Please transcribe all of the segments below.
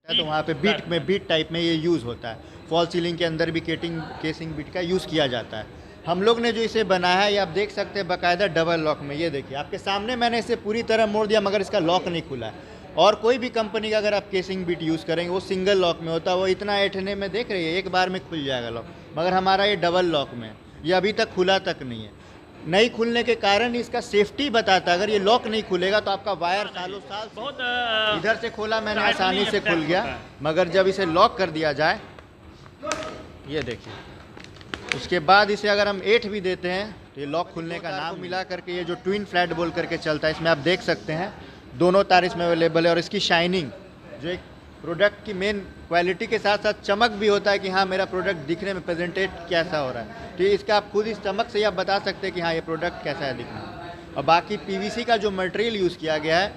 तो वहाँ पे बीट टाइप में ये यूज़ होता है। फॉल सीलिंग के अंदर भी केसिंग बीट का यूज़ किया जाता है। हम लोग ने जो इसे बनाया है ये आप देख सकते हैं बाकायदा डबल लॉक में। ये देखिए आपके सामने मैंने इसे पूरी तरह मोड़ दिया मगर इसका लॉक नहीं खुला है। और कोई भी कंपनी का अगर आप केसिंग बीट यूज़ करेंगे वो सिंगल लॉक में होता है, वो इतना ऐंठने में देख रही है एक बार में खुल जाएगा लॉक, मगर हमारा ये डबल लॉक में ये अभी तक खुला तक नहीं है। नहीं खुलने के कारण इसका सेफ्टी बताता है, अगर ये लॉक नहीं खुलेगा तो आपका वायर सालों साल बहुत इधर से खोला मैंने टाइट आसानी नहीं से खुल अटैच गया, होता है। मगर जब इसे लॉक कर दिया जाए, ये देखिए, उसके बाद इसे अगर हम 8 भी देते हैं तो ये लॉक खुलने का नाम मिला करके ये जो ट्विन फ्लैट बोल करके चलता है, इसमें आप देख सकते हैं दोनों तार इसमें अवेलेबल है। और इसकी शाइनिंग जो एक प्रोडक्ट की मेन क्वालिटी के साथ साथ चमक भी होता है कि हाँ मेरा प्रोडक्ट दिखने में प्रेजेंटेट कैसा हो रहा है, तो इसका आप खुद इस चमक से ही आप बता सकते हैं कि हाँ ये प्रोडक्ट कैसा है दिखने में। और बाकी पीवीसी का जो मटेरियल यूज़ किया गया है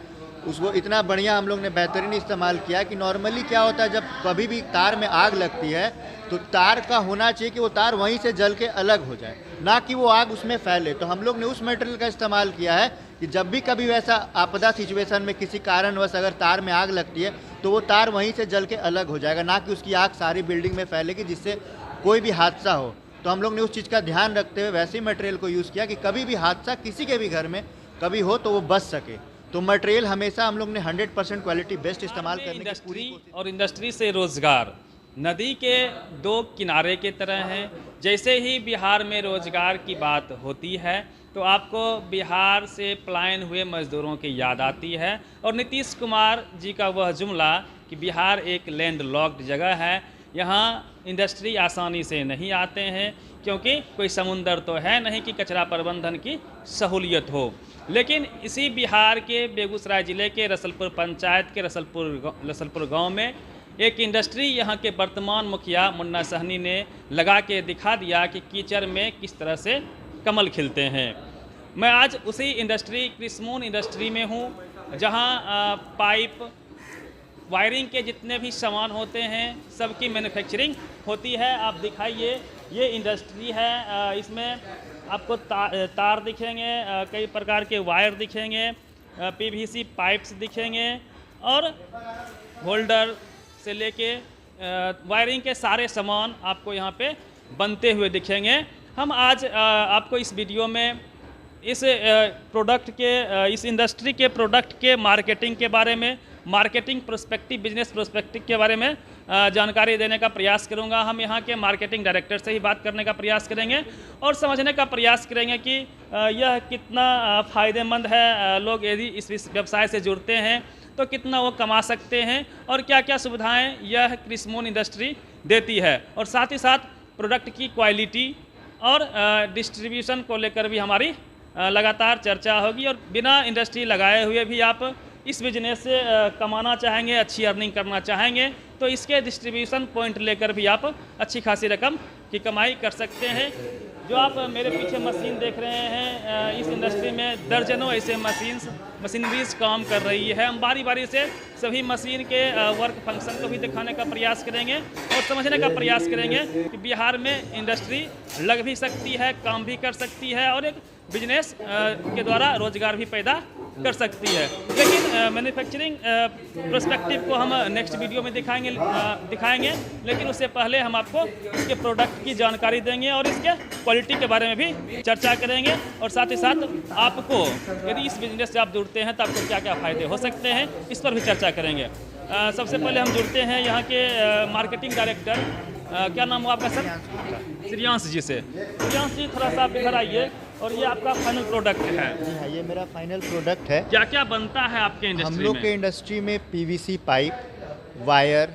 उसको इतना बढ़िया हम लोग ने बेहतरीन इस्तेमाल किया कि नॉर्मली क्या होता है जब कभी भी तार में आग लगती है तो तार का होना चाहिए कि वो तार वहीं से जल के अलग हो जाए, ना कि वो आग उसमें फैले। तो हम लोग ने उस मटेरियल का इस्तेमाल किया है कि जब भी कभी वैसा आपदा सिचुएशन में किसी कारणवश अगर तार में आग लगती है तो वो तार वहीं से जल के अलग हो जाएगा, ना कि उसकी आग सारी बिल्डिंग में फैलेगी जिससे कोई भी हादसा हो। तो हम लोग ने उस चीज़ का ध्यान रखते हुए वैसे ही मटेरियल को यूज़ किया कि कभी भी हादसा किसी के भी घर में कभी हो तो वो बच सके। तो मटेरियल हमेशा हम लोग ने 100% क्वालिटी बेस्ट इस्तेमाल करने की पूरी इंडस्ट्री और इंडस्ट्री से रोजगार नदी के दो किनारे के तरह हैं। जैसे ही बिहार में रोजगार की बात होती है तो आपको बिहार से पलायन हुए मजदूरों की याद आती है, और नीतीश कुमार जी का वह जुमला कि बिहार एक लैंड लॉक्ड जगह है, यहाँ इंडस्ट्री आसानी से नहीं आते हैं क्योंकि कोई समुंदर तो है नहीं कि कचरा प्रबंधन की सहूलियत हो। लेकिन इसी बिहार के बेगूसराय ज़िले के रसलपुर पंचायत के रसलपुर गांव में एक इंडस्ट्री यहाँ के वर्तमान मुखिया मुन्ना सहनी ने लगा के दिखा दिया कि कीचड़ में किस तरह से कमल खिलते हैं। मैं आज उसी इंडस्ट्री क्रिस्मून इंडस्ट्री में हूँ जहाँ पाइप वायरिंग के जितने भी सामान होते हैं सबकी मैन्युफैक्चरिंग होती है। आप दिखाइए, ये इंडस्ट्री है, इसमें आपको तार दिखेंगे, कई प्रकार के वायर दिखेंगे, पीवीसी पाइप्स दिखेंगे और होल्डर से लेके वायरिंग के सारे सामान आपको यहाँ पे बनते हुए दिखेंगे। हम आज आपको इस वीडियो में इस प्रोडक्ट के इस इंडस्ट्री के प्रोडक्ट के मार्केटिंग के बारे में, मार्केटिंग प्रोस्पेक्टिव, बिजनेस प्रोस्पेक्टिव के बारे में जानकारी देने का प्रयास करूंगा। हम यहाँ के मार्केटिंग डायरेक्टर से ही बात करने का प्रयास करेंगे और समझने का प्रयास करेंगे कि यह कितना फ़ायदेमंद है, लोग यदि इस व्यवसाय से जुड़ते हैं तो कितना वो कमा सकते हैं और क्या क्या सुविधाएं यह क्रिस्मून इंडस्ट्री देती है। और साथ ही साथ प्रोडक्ट की क्वालिटी और डिस्ट्रीब्यूशन को लेकर भी हमारी लगातार चर्चा होगी। और बिना इंडस्ट्री लगाए हुए भी आप इस बिजनेस से कमाना चाहेंगे, अच्छी अर्निंग करना चाहेंगे तो इसके डिस्ट्रीब्यूशन पॉइंट लेकर भी आप अच्छी खासी रकम की कमाई कर सकते हैं। जो आप मेरे पीछे मशीन देख रहे हैं, इस इंडस्ट्री में दर्जनों ऐसे मशीनरीज काम कर रही है। हम बारी बारी से सभी मशीन के वर्क फंक्शन को भी दिखाने का प्रयास करेंगे और समझने का प्रयास करेंगे कि बिहार में इंडस्ट्री लग भी सकती है, काम भी कर सकती है और एक बिजनेस के द्वारा रोजगार भी पैदा कर सकती है। लेकिन मैन्युफैक्चरिंग पर्सपेक्टिव को हम नेक्स्ट वीडियो में दिखाएंगे, लेकिन उससे पहले हम आपको इसके प्रोडक्ट की जानकारी देंगे और इसके क्वालिटी के बारे में भी चर्चा करेंगे। और साथ ही साथ आपको यदि इस बिजनेस से आप जुड़ते हैं तो आपको क्या क्या फ़ायदे हो सकते हैं इस पर भी चर्चा करेंगे। सबसे पहले हम जुड़ते हैं यहाँ के मार्केटिंग डायरेक्टर, क्या नाम हो आपका सर? श्रेयांश जी से। श्रेयांश जी थोड़ा सा आप इधर आइए, और ये आपका फाइनल प्रोडक्ट है। जी हाँ, ये मेरा फाइनल प्रोडक्ट है। क्या क्या बनता है आपके इंडस्ट्री में? हम लोग के इंडस्ट्री में पीवीसी पाइप, वायर,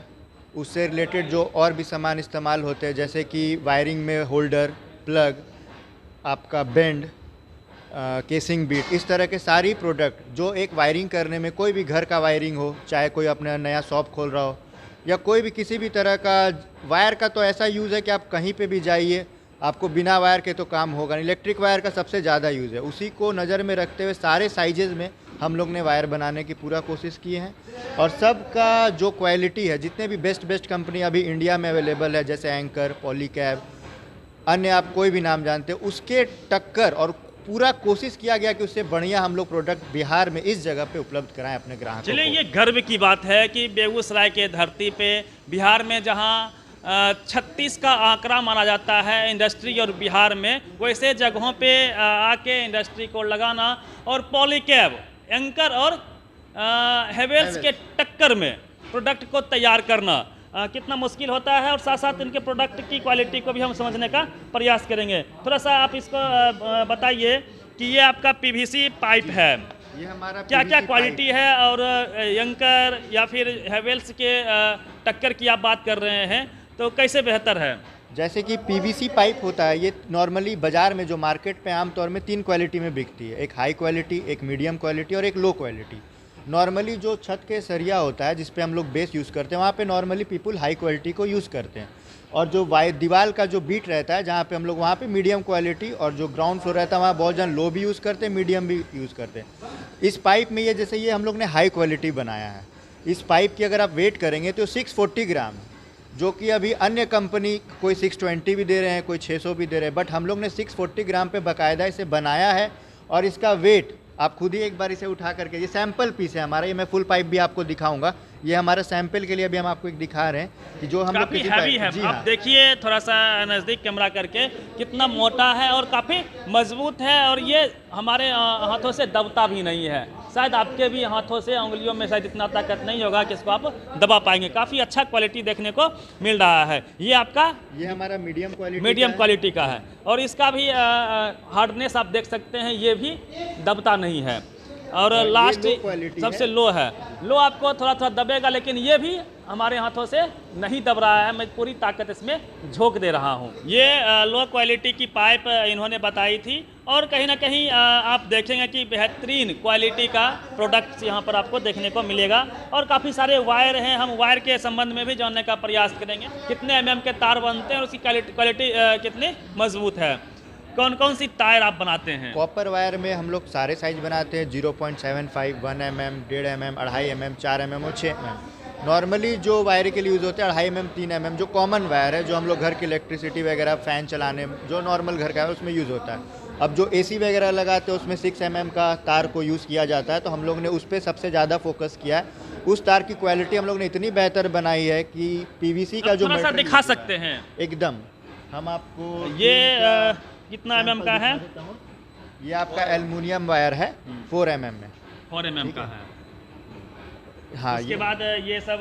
उससे रिलेटेड जो और भी सामान इस्तेमाल होते हैं जैसे कि वायरिंग में होल्डर, प्लग, आपका बेंड, केसिंग बीट, इस तरह के सारी प्रोडक्ट जो एक वायरिंग करने में, कोई भी घर का वायरिंग हो, चाहे कोई अपना नया शॉप खोल रहा हो या कोई भी किसी भी तरह का वायर का, तो ऐसा यूज़ है कि आप कहीं पे भी जाइए आपको बिना वायर के तो काम होगा नहीं। इलेक्ट्रिक वायर का सबसे ज़्यादा यूज़ है, उसी को नज़र में रखते हुए सारे साइजेज़ में हम लोग ने वायर बनाने की पूरा कोशिश की है। और सबका जो क्वालिटी है, जितने भी बेस्ट कंपनी अभी इंडिया में अवेलेबल है जैसे एंकर, पॉलीकैब, अन्य आप कोई भी नाम जानते हैं, उसके टक्कर और पूरा कोशिश किया गया कि उससे बढ़िया हम लोग प्रोडक्ट बिहार में इस जगह पे उपलब्ध कराएं अपने ग्राहकों चलिए, को। ये गर्व की बात है कि बेगूसराय के धरती पे बिहार में जहां 36 का आंकड़ा माना जाता है इंडस्ट्री और बिहार में, वैसे जगहों पे आके इंडस्ट्री को लगाना और पॉलीकैब, एंकर और हेवेल्स के टक्कर में प्रोडक्ट को तैयार करना कितना मुश्किल होता है, और साथ साथ इनके प्रोडक्ट की क्वालिटी को भी हम समझने का प्रयास करेंगे। थोड़ा सा आप इसको बताइए कि ये आपका पीवीसी पाइप है, ये हमारा क्या क्या PVC क्वालिटी है, और एंकर या फिर हेवेल्स के टक्कर की आप बात कर रहे हैं तो कैसे बेहतर है? जैसे कि पीवीसी पाइप होता है, ये नॉर्मली बाजार में जो मार्केट पे आमतौर में 3 क्वालिटी में बिकती है, एक हाई क्वालिटी, एक मीडियम क्वालिटी और एक लो क्वालिटी। नॉर्मली जो छत के सरिया होता है जिस पे हम लोग बेस यूज़ करते हैं, वहाँ पे नॉर्मली पीपल हाई क्वालिटी को यूज़ करते हैं, और जो दीवार का जो बीट रहता है जहाँ पे हम लोग वहाँ पे मीडियम क्वालिटी, और जो ग्राउंड फ्लोर रहता है वहाँ बहुत जन लो भी यूज़ करते हैं, मीडियम भी यूज़ करते हैं। इस पाइप में ये जैसे ये हम लोग ने हाई क्वालिटी बनाया है। इस पाइप की अगर आप वेट करेंगे तो 640 ग्राम है, जो कि अभी अन्य कंपनी कोई 620 भी दे रहे हैं, कोई 600 भी दे रहे हैं, बट हम लोग ने 640 ग्राम पे बाकायदा इसे बनाया है। और इसका वेट आप खुद ही एक बार इसे उठा करके, ये सैंपल पीस है हमारा, ये मैं फुल पाइप भी आपको दिखाऊंगा, ये हमारा सैंपल के लिए अभी हम आपको एक दिखा रहे हैं कि जो हम लोग काफी हैवी है। आप देखिए थोड़ा सा नज़दीक कैमरा करके, कितना मोटा है और काफ़ी मजबूत है, और ये हमारे हाथों से दबता भी नहीं है। शायद आपके भी हाथों से, उंगलियों में शायद इतना ताकत नहीं होगा कि इसको आप दबा पाएंगे। काफ़ी अच्छा क्वालिटी देखने को मिल रहा है। ये आपका, ये हमारा मीडियम क्वालिटी का है, और इसका भी हार्डनेस आप देख सकते हैं, ये भी दबता नहीं है। और लास्ट सबसे लो है, लो आपको थोड़ा थोड़ा दबेगा, लेकिन ये भी हमारे हाथों से नहीं दब रहा है। मैं पूरी ताकत इसमें झोंक दे रहा हूँ। ये लो क्वालिटी की पाइप इन्होंने बताई थी, और कहीं ना कहीं आप देखेंगे कि बेहतरीन क्वालिटी का प्रोडक्ट्स यहाँ पर आपको देखने को मिलेगा। और काफ़ी सारे वायर हैं, हम वायर के संबंध में भी जानने का प्रयास करेंगे, कितने mm के तार बनते हैं और उसकी क्वालिटी कितनी मजबूत है। कौन कौन सी टायर आप बनाते हैं? कॉपर वायर में हम लोग सारे साइज बनाते हैं, 0.75, 1 mm, 1.5 mm, 2.5 mm, 4 mm और 6 mm। नॉर्मली जो वायर के लिए यूज़ होते हैं 2.5 mm, 3 mm, जो कॉमन वायर है, जो हम लोग घर की इलेक्ट्रिसिटी वगैरह, फ़ैन चलाने जो नॉर्मल घर का है उसमें यूज़ होता है। अब जो AC वगैरह लगाते हैं उसमें 6 mm का तार को यूज़ किया जाता है, तो हम लोग ने उस पर सबसे ज़्यादा फोकस किया है। उस तार की क्वालिटी हम लोग ने इतनी बेहतर बनाई है कि PVC का जो थोड़ा सा दिखा सकते हैं एकदम, हम आपको ये कितना mm का है? ये आपका एल्युमिनियम वायर है, 4 mm में, 4 mm का है। हाँ। इसके बाद ये सब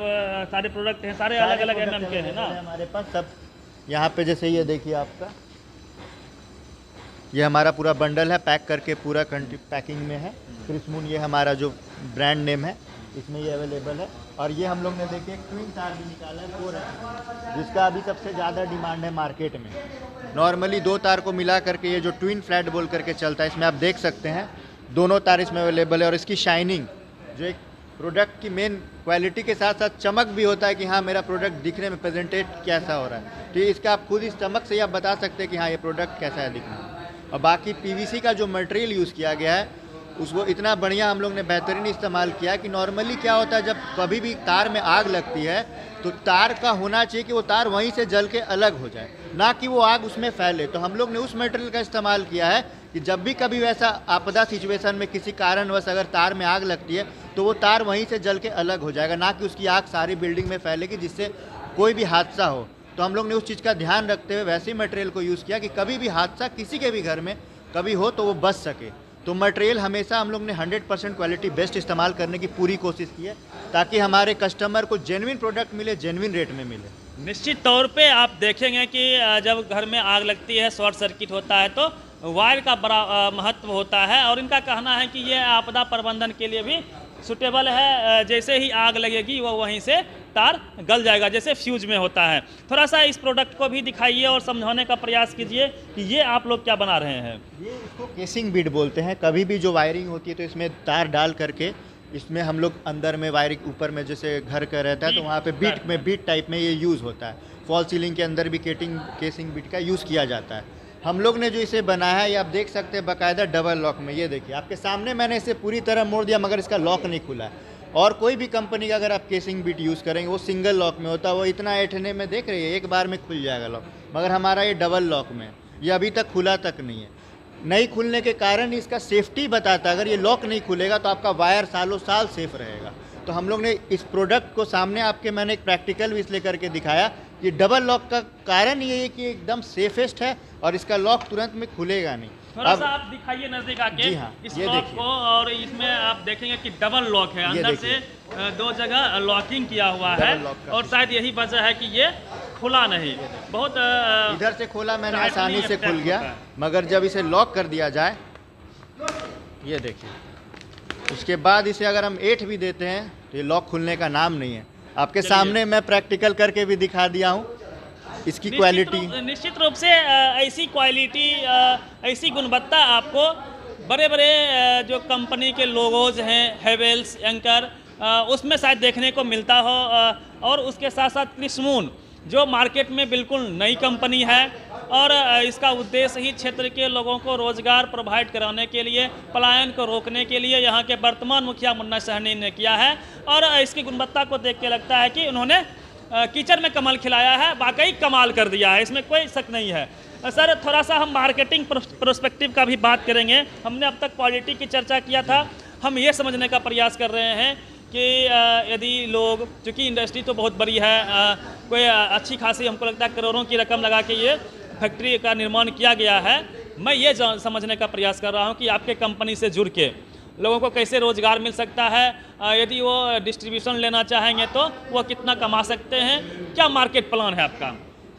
सारे प्रोडक्ट हैं, सारे अलग अलग mm के हैं ना हमारे पास सब। यहाँ पे जैसे ये देखिए आपका, ये हमारा पूरा बंडल है, पैक करके पूरा पैकिंग में है। क्रिस्मून ये हमारा जो ब्रांड नेम है, इसमें ये अवेलेबल है। और ये हम लोग ने देखिए ट्विन तार भी निकाला है, 4 mm, जिसका अभी सबसे ज़्यादा डिमांड है मार्केट में। नॉर्मली 2 तार को मिला करके ये जो ट्विन फ्लैट बोल करके चलता है, इसमें आप देख सकते हैं दोनों तार इसमें अवेलेबल है। और इसकी शाइनिंग, जो एक प्रोडक्ट की मेन क्वालिटी के साथ साथ चमक भी होता है कि हाँ मेरा प्रोडक्ट दिखने में प्रेजेंटेट कैसा हो रहा है, तो इसका आप खुद इस चमक से ही आप बता सकते हैं कि हाँ ये प्रोडक्ट कैसा है दिखने में। और बाकी PVC का जो मटेरियल यूज़ किया गया है उसको इतना बढ़िया हम लोग ने बेहतरीन इस्तेमाल किया कि नॉर्मली क्या होता है, जब कभी भी तार में आग लगती है तो तार का होना चाहिए कि वो तार वहीं से जल के अलग हो जाए, ना कि वो आग उसमें फैले। तो हम लोग ने उस मटेरियल का इस्तेमाल किया है कि जब भी कभी वैसा आपदा सिचुएशन में किसी कारणवश अगर तार में आग लगती है तो वो तार वहीं से जल के अलग हो जाएगा, ना कि उसकी आग सारी बिल्डिंग में फैलेगी जिससे कोई भी हादसा हो। तो हम लोग ने उस चीज़ का ध्यान रखते हुए वैसे ही मटेरियल को यूज़ किया कि कभी भी हादसा किसी के भी घर में कभी हो तो वो बच सके। तो मटेरियल हमेशा हम लोग ने 100% क्वालिटी बेस्ट इस्तेमाल करने की पूरी कोशिश की है, ताकि हमारे कस्टमर को जेन्युइन प्रोडक्ट मिले, जेन्युइन रेट में मिले। निश्चित तौर पे आप देखेंगे कि जब घर में आग लगती है, शॉर्ट सर्किट होता है, तो वायर का बड़ा महत्व होता है। और इनका कहना है कि ये आपदा प्रबंधन के लिए भी सुटेबल है। जैसे ही आग लगेगी वो वहीं से तार गल जाएगा, जैसे फ्यूज में होता है। थोड़ा सा इस प्रोडक्ट को भी दिखाइए और समझाने का प्रयास कीजिए कि ये आप लोग क्या बना रहे हैं। ये इसको केसिंग बीट बोलते हैं। कभी भी जो वायरिंग होती है तो इसमें तार डाल करके इसमें हम लोग अंदर में वायरिंग ऊपर में जैसे घर का रहता है तो वहाँ पे बीट टाइप में ये यूज़ होता है। फॉल सीलिंग के अंदर भी केसिंग बीट का यूज़ किया जाता है। हम लोग ने जो इसे बनाया है ये आप देख सकते हैं बाकायदा डबल लॉक में। ये देखिए आपके सामने मैंने इसे पूरी तरह मोड़ दिया मगर इसका लॉक नहीं खुला है। और कोई भी कंपनी का अगर आप केसिंग बीट यूज़ करेंगे वो सिंगल लॉक में होता है, वो इतना ऐठने में देख रही है एक बार में खुल जाएगा लॉक, मगर हमारा ये डबल लॉक में, ये अभी तक खुला तक नहीं है। नहीं खुलने के कारण इसका सेफ्टी बताता है। अगर ये लॉक नहीं खुलेगा तो आपका वायर सालों साल सेफ रहेगा। तो हम लोग ने इस प्रोडक्ट को सामने आपके मैंने एक प्रैक्टिकल भी इसलिए करके दिखाया। ये डबल लॉक का कारण ये है कि एकदम सेफेस्ट है और इसका लॉक तुरंत में खुलेगा नहीं। थोड़ा सा आप दिखाइए नजदीक आके जी हाँ, इस ये लॉक देखिए। को, और इसमें आप देखेंगे कि डबल लॉक है, अंदर से दो जगह लॉकिंग किया हुआ है और शायद यही वजह है कि ये खुला नहीं। बहुत इधर से खोला मैंने टाइटली आसानी से अटैच खुल गया, होता है। मगर जब इसे लॉक कर दिया जाए, ये देखिए, उसके बाद इसे अगर हम 8 भी देते हैं तो ये लॉक खुलने का नाम नहीं है। आपके सामने मैं प्रैक्टिकल करके भी दिखा दिया हूँ इसकी क्वालिटी। निश्चित रूप से ऐसी क्वालिटी, ऐसी गुणवत्ता आपको बड़े बड़े जो कंपनी के लोगोज हैं, हेवेल्स, एंकर, उसमें शायद देखने को मिलता हो। और उसके साथ साथ क्रिस्मून जो मार्केट में बिल्कुल नई कंपनी है और इसका उद्देश्य ही क्षेत्र के लोगों को रोजगार प्रोवाइड कराने के लिए, पलायन को रोकने के लिए यहाँ के वर्तमान मुखिया मुन्ना सहनी ने किया है। और इसकी गुणवत्ता को देख के लगता है कि उन्होंने कीचड़ में कमल खिलाया है, वाकई कमाल कर दिया है, इसमें कोई शक नहीं है। सर, थोड़ा सा हम मार्केटिंग प्रोस्पेक्टिव का भी बात करेंगे। हमने अब तक क्वालिटी की चर्चा किया था, हम ये समझने का प्रयास कर रहे हैं कि यदि लोग, चूँकि इंडस्ट्री तो बहुत बड़ी है, कोई अच्छी खासी हमको लगता है करोड़ों की रकम लगा के ये फैक्ट्री का निर्माण किया गया है। मैं ये समझने का प्रयास कर रहा हूँ कि आपके कंपनी से जुड़ के लोगों को कैसे रोज़गार मिल सकता है, यदि वो डिस्ट्रीब्यूशन लेना चाहेंगे तो वो कितना कमा सकते हैं, क्या मार्केट प्लान है आपका?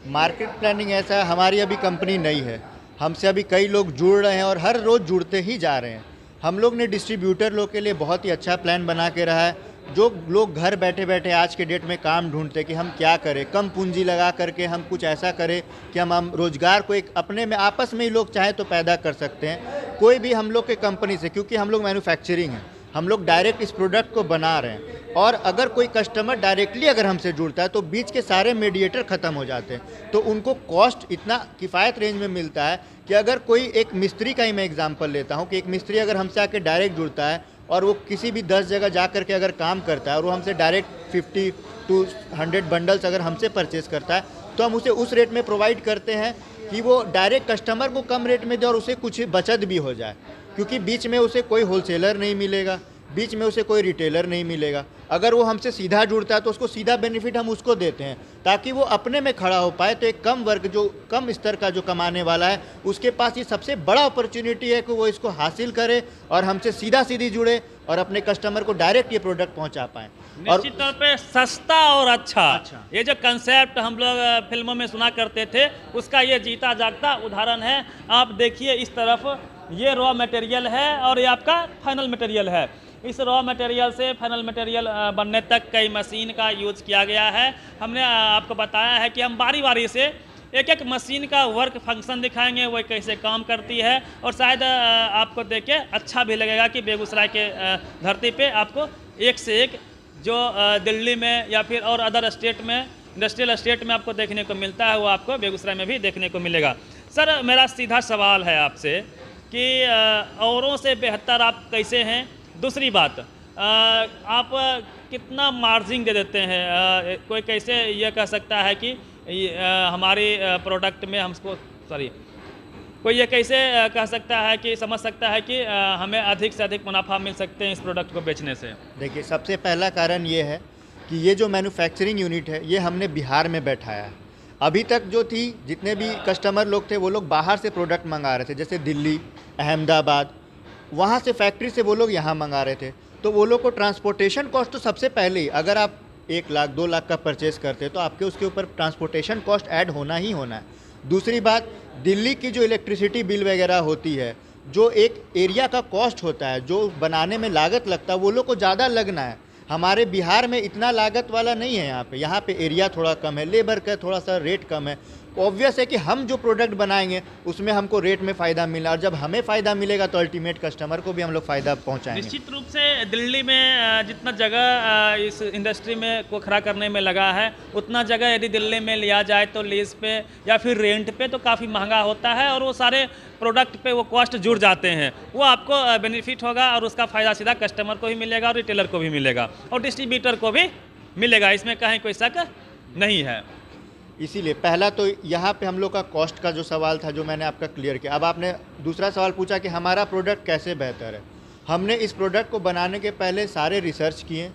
मार्केट प्लानिंग ऐसा है, हमारी अभी कंपनी नई है, हमसे अभी कई लोग जुड़ रहे हैं और हर रोज़ जुड़ते ही जा रहे हैं। हम लोग ने डिस्ट्रीब्यूटर लोग के लिए बहुत ही अच्छा प्लान बना के रहा है। जो लोग घर बैठे बैठे आज के डेट में काम ढूंढते कि हम क्या करें, कम पूंजी लगा करके हम कुछ ऐसा करें कि हम रोज़गार को एक अपने में आपस में ही लोग चाहे तो पैदा कर सकते हैं। कोई भी हम लोग के कंपनी से, क्योंकि हम लोग मैन्युफैक्चरिंग हैं, हम लोग डायरेक्ट इस प्रोडक्ट को बना रहे हैं। और अगर कोई कस्टमर डायरेक्टली अगर हमसे जुड़ता है तो बीच के सारे मीडिएटर ख़त्म हो जाते हैं, तो उनको कॉस्ट इतना किफ़ायत रेंज में मिलता है कि अगर कोई एक मिस्त्री का ही मैं एग्जांपल लेता हूं कि एक मिस्त्री अगर हमसे आके डायरेक्ट जुड़ता है और वो किसी भी 10 जगह जा करके अगर काम करता है और वो हमसे डायरेक्ट 50 to 100 बंडल्स अगर हमसे परचेज़ करता है तो हम उसे उस रेट में प्रोवाइड करते हैं कि वो डायरेक्ट कस्टमर को कम रेट में दे और उसे कुछ बचत भी हो जाए, क्योंकि बीच में उसे कोई होलसेलर नहीं मिलेगा, बीच में उसे कोई रिटेलर नहीं मिलेगा। अगर वो हमसे सीधा जुड़ता है तो उसको सीधा बेनिफिट हम उसको देते हैं ताकि वो अपने में खड़ा हो पाए। तो एक कम वर्ग, जो कम स्तर का जो कमाने वाला है, उसके पास ये सबसे बड़ा अपॉर्चुनिटी है कि वो इसको हासिल करे और हमसे सीधा सीधी जुड़े और अपने कस्टमर को डायरेक्ट ये प्रोडक्ट पहुंचा पाएँ। निश्चित तौर पे सस्ता और अच्छा, ये जो कंसेप्ट हम लोग फिल्मों में सुना करते थे, उसका ये जीता जागता उदाहरण है। आप देखिए इस तरफ ये रॉ मटेरियल है और ये आपका फाइनल मटेरियल है। इस रॉ मटेरियल से फाइनल मटेरियल बनने तक कई मशीन का यूज़ किया गया है। हमने आपको बताया है कि हम बारी बारी से एक एक मशीन का वर्क फंक्शन दिखाएंगे, वो कैसे काम करती है, और शायद आपको देख के अच्छा भी लगेगा कि बेगूसराय के धरती पे आपको एक से एक जो दिल्ली में या फिर और अदर स्टेट में, इंडस्ट्रियल स्टेट में आपको देखने को मिलता है, वो आपको बेगूसराय में भी देखने को मिलेगा। सर, मेरा सीधा सवाल है आपसे कि औरों से बेहतर आप कैसे हैं? दूसरी बात, आप कितना मार्जिन दे देते हैं? कोई कैसे ये कह सकता है कि हमारे प्रोडक्ट में हमको कोई ये कैसे कह सकता है कि समझ सकता है कि हमें अधिक से अधिक मुनाफा मिल सकते हैं इस प्रोडक्ट को बेचने से? देखिए, सबसे पहला कारण ये है कि ये जो मैन्युफैक्चरिंग यूनिट है ये हमने बिहार में बैठाया है। अभी तक जो थी, जितने भी कस्टमर लोग थे वो लोग बाहर से प्रोडक्ट मंगा रहे थे, जैसे दिल्ली, अहमदाबाद, वहाँ से फैक्ट्री से वो लोग यहाँ मंगा रहे थे। तो वो लोग को ट्रांसपोर्टेशन कॉस्ट तो सबसे पहले ही, अगर आप 1 लाख 2 लाख का परचेज़ करते हैं तो आपके उसके ऊपर ट्रांसपोर्टेशन कॉस्ट ऐड होना ही होना है। दूसरी बात, दिल्ली की जो इलेक्ट्रिसिटी बिल वगैरह होती है, जो एक एरिया का कॉस्ट होता है, जो बनाने में लागत लगता है, वो लोग को ज़्यादा लगना है। हमारे बिहार में इतना लागत वाला नहीं है। यहाँ पे एरिया थोड़ा कम है, लेबर का थोड़ा सा रेट कम है। ऑब्वियस है कि हम जो प्रोडक्ट बनाएंगे उसमें हमको रेट में फ़ायदा मिला, और जब हमें फ़ायदा मिलेगा तो अल्टीमेट कस्टमर को भी हम लोग फ़ायदा पहुँचाएंगे। निश्चित रूप से दिल्ली में जितना जगह इस इंडस्ट्री में को खड़ा करने में लगा है, उतना जगह यदि दिल्ली में लिया जाए तो लीज पे या फिर रेंट पे तो काफ़ी महंगा होता है, और वो सारे प्रोडक्ट पे वो कॉस्ट जुड़ जाते हैं। वो आपको बेनिफिट होगा और उसका फ़ायदा सीधा कस्टमर को भी मिलेगा और रिटेलर को भी मिलेगा और डिस्ट्रीब्यूटर को भी मिलेगा, इसमें कहीं कोई शक नहीं है। इसीलिए पहला तो यहाँ पे हम लोग का कॉस्ट का जो सवाल था जो मैंने आपका क्लियर किया। अब आपने दूसरा सवाल पूछा कि हमारा प्रोडक्ट कैसे बेहतर है। हमने इस प्रोडक्ट को बनाने के पहले सारे रिसर्च किए,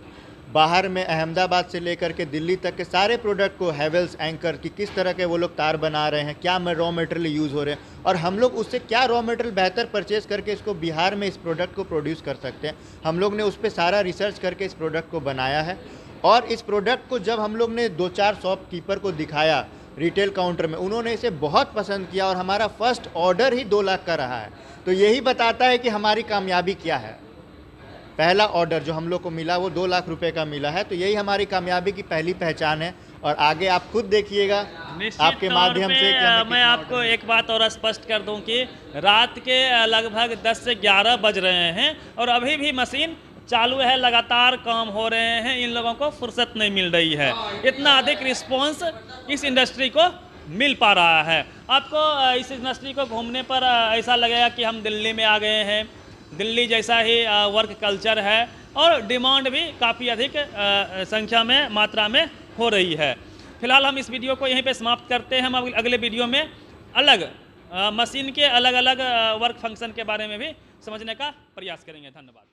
बाहर में अहमदाबाद से लेकर के दिल्ली तक के सारे प्रोडक्ट को, हैवेल्स, एंकर की किस तरह के वो लोग तार बना रहे हैं, क्या रॉ मटेरियल यूज़ हो रहे हैं और हम लोग उससे क्या रॉ मटेरियल बेहतर परचेज़ करके इसको बिहार में इस प्रोडक्ट को प्रोड्यूस कर सकते हैं। हम लोग ने उस पर सारा रिसर्च करके इस प्रोडक्ट को बनाया है। और इस प्रोडक्ट को जब हम लोग ने 2-4 शॉपकीपर को दिखाया रिटेल काउंटर में, उन्होंने इसे बहुत पसंद किया और हमारा फर्स्ट ऑर्डर ही 2 लाख का रहा है। तो यही बताता है कि हमारी कामयाबी क्या है। पहला ऑर्डर जो हम लोग को मिला वो 2 लाख रुपए का मिला है। तो यही हमारी कामयाबी की पहली पहचान है और आगे आप खुद देखिएगा आपके माध्यम से। मैं आपको एक बात और स्पष्ट कर दूं कि रात के लगभग 10 से 11 बज रहे हैं और अभी भी मशीन चालू है, लगातार काम हो रहे हैं, इन लोगों को फुर्सत नहीं मिल रही है। इतना अधिक रिस्पॉन्स इस इंडस्ट्री को मिल पा रहा है। आपको इस इंडस्ट्री को घूमने पर ऐसा लगेगा कि हम दिल्ली में आ गए हैं, दिल्ली जैसा ही वर्क कल्चर है और डिमांड भी काफ़ी अधिक संख्या में, मात्रा में हो रही है। फिलहाल हम इस वीडियो को यहीं पे समाप्त करते हैं। हम अगले वीडियो में अलग मशीन के अलग अलग वर्क फंक्शन के बारे में भी समझने का प्रयास करेंगे। धन्यवाद।